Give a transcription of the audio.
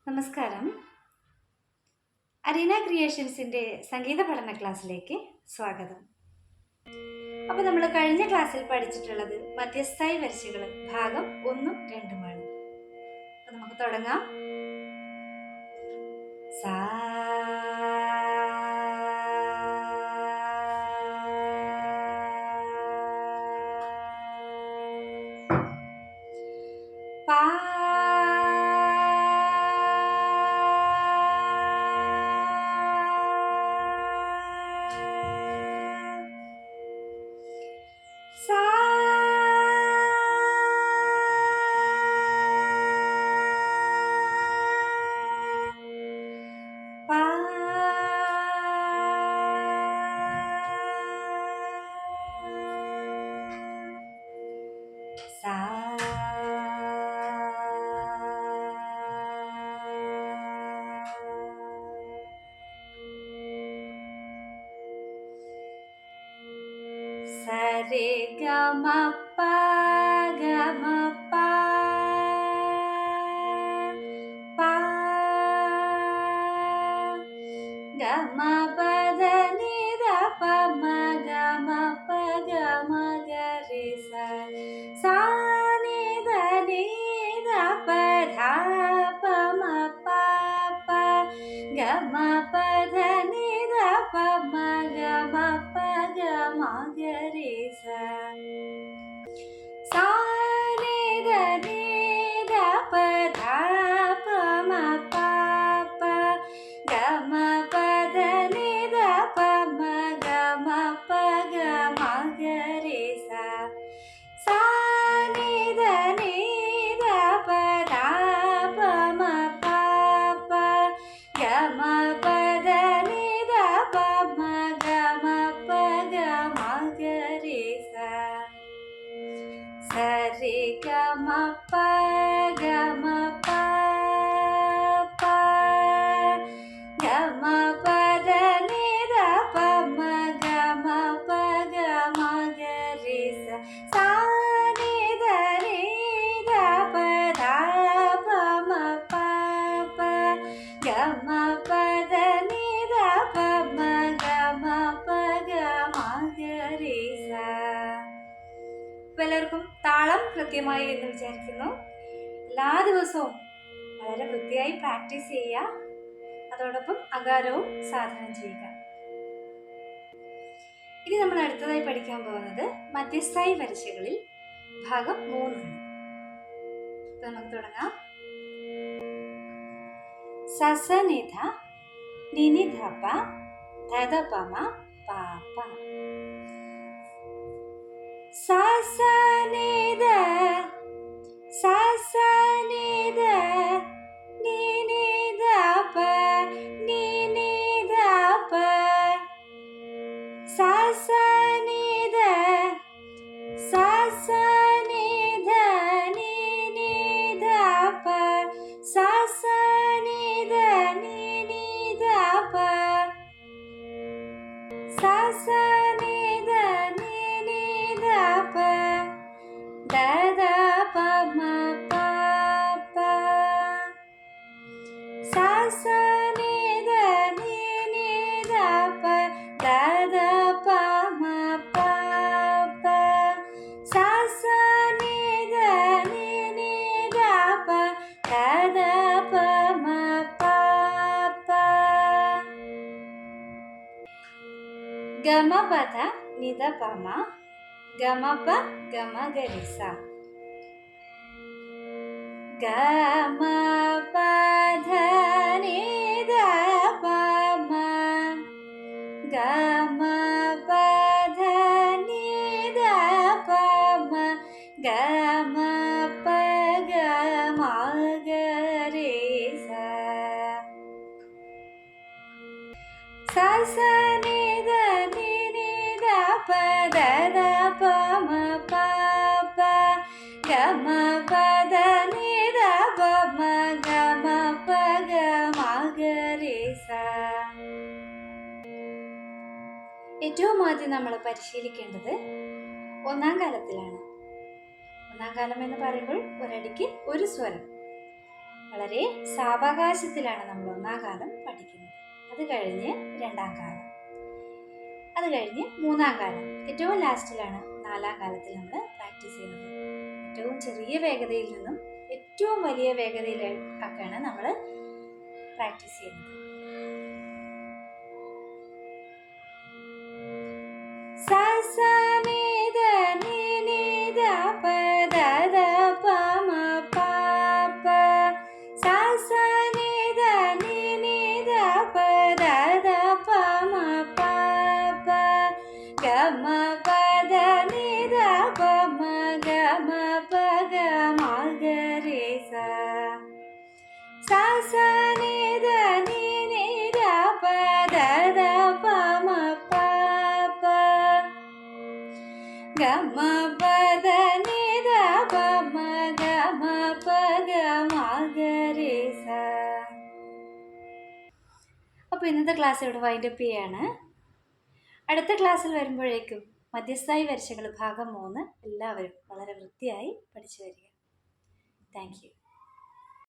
നമസ്കാരം. അരീന ക്രിയേഷൻസിൻ്റെ സംഗീത പഠന ക്ലാസ്സിലേക്ക് സ്വാഗതം. അപ്പോൾ നമ്മൾ കഴിഞ്ഞ ക്ലാസ്സിൽ പഠിച്ചിട്ടുള്ളത് മധ്യസ്ഥായി വരിശകൾ ഭാഗം 1ഉം 2ഉമാണ്. അപ്പോൾ നമുക്ക് തുടങ്ങാം. സാ പാ സരെ ഗമ പ ഗമ പ പ ഗമ പദ നി ധ പ മ ഗമ പ ഗമ ഗ രി സ സാ നി ധ നി ധ പ ധ പ മ പ പ ഗമ പദ നി ധ പ മ ഗമ പ ഗമ ഗ രി സ സാ നി ധ നി ധ പ ധ പ മ പ പ ഗമ പദ നി ധ പ മ ഗമ പ ഗമ ഗ രി സ സാ നി ധ നി ധ പ ധ പ മ പ പ ഗമ പദ നി ധ പ മ ഗമ പ ഗമ ഗ രി സ സരി ഗമ പ ഗമ പ പ ഗമ പദ നി ധ പ മ ഗമ പ ഗമ ഗ രി സ സാ നി ധ നി ധ പ ധ പ മ പ പ ഗമ പദ നി ധ പ മ ഗമ പ ഗമ ഗ രി സ. എല്ലാവർക്കും താളം കൃത്യമായി എന്ന് വിചാരിക്കുന്നു. എല്ലാ ദിവസവും വളരെ വൃത്തിയായി പ്രാക്ടീസ് ചെയ്യുക. അതോടൊപ്പം അകാരവും സാധനം ചെയ്യുക. ഇനി നമ്മൾ അടുത്തതായി പഠിക്കാൻ പോകുന്നത് മധ്യസ്ഥായി വരിശകളിൽ ഭാഗം 3ആണ്. നമുക്ക് തുടങ്ങാം. സസനിധ നിനിധപ ധദപമ പാപ സസനിധ സസനിധ നിനിധപ നിനിധപ സസനിധ സസനിധ നിനിധപ സസനിധ നിനിധപ സസനിധ നിനിധപ ധദ പ മ പ പ സസനിധ നിനിധപ ധദ പ മ പ പ സസനിധ നിനിധപ ധദ പ മ പ പ ഗമ പദ നിധ പ മ ഗമ പ ഗമ ഗ രി സ ഗമ പദ നി ധ പ മ ഗമ പദ നി ധ പ മ ഗമ പ ഗമ ഗ രി സ സസനിധ നിനിധ പ ധദ പ മ പ പ ഗമ പദ നി ധ പ മ ഗമ പ ഗമ ഗ രി സ. ഏറ്റവും ആദ്യം നമ്മൾ പരിശീലിക്കേണ്ടത് ഒന്നാം കാലത്തിലാണ്. ഒന്നാം കാലം എന്ന് പറയുമ്പോൾ ഒരടിക്ക് ഒരു സ്വരം. വളരെ സാവകാശത്തിലാണ് നമ്മൾ ഒന്നാം കാലം പഠിക്കുന്നത്. അത് കഴിഞ്ഞ് രണ്ടാം കാലം, അത് കഴിഞ്ഞ് മൂന്നാം കാലം, ഏറ്റവും ലാസ്റ്റിലാണ് നാലാം കാലത്തിൽ നമ്മൾ പ്രാക്ടീസ് ചെയ്യുന്നത്. ഏറ്റവും ചെറിയ വേഗതയിൽ നിന്നും ഏറ്റവും വലിയ വേഗതയിലേക്കാണ് നമ്മൾ പ്രാക്ടീസ് ചെയ്യുന്നത്. സ സ നി ധ നി നി ധ പ ധ ധ പ മ പ പ. സ സ നി ധ നി നി ധ പ ധ ധ പ മ പ പ. ഗ മ പ ധ നി ധ പ മ ഗ മ പ ഗ മ ഗ രെ സ. സ സ നി ധ നി നി ധ പ ധ ധ പ മ പ പ. ഗ മ പ ധ നി ധ പ മ ഗ മ പ ഗ മ ഗ രെ സ. അപ്പോൾ ഇന്നത്തെ ക്ലാസ് ഇവിടെ വൈൻഡപ്പ് ചെയ്യാണ്. അടുത്ത ക്ലാസ്സിൽ വരുമ്പോഴേക്കും മധ്യസ്ഥായി വരിശകൾ ഭാഗം 3 എല്ലാവരും വളരെ വൃത്തിയായി പഠിച്ചു വരിക. Thank you.